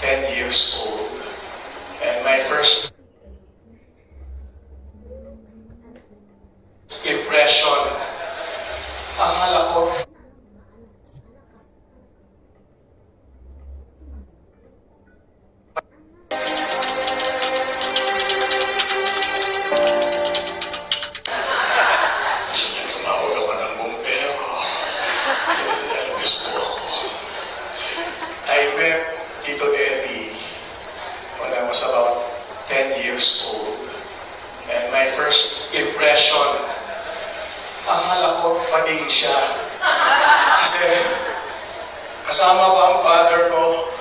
10 years old. And my first impression, akala ko, gusto niya tumawag ako ng bumbero. Nervous po ako. I met Tito Eddie when I was about 10 years old. And my first impression, akala ko pating siya. Kasi kasama pa ang father ko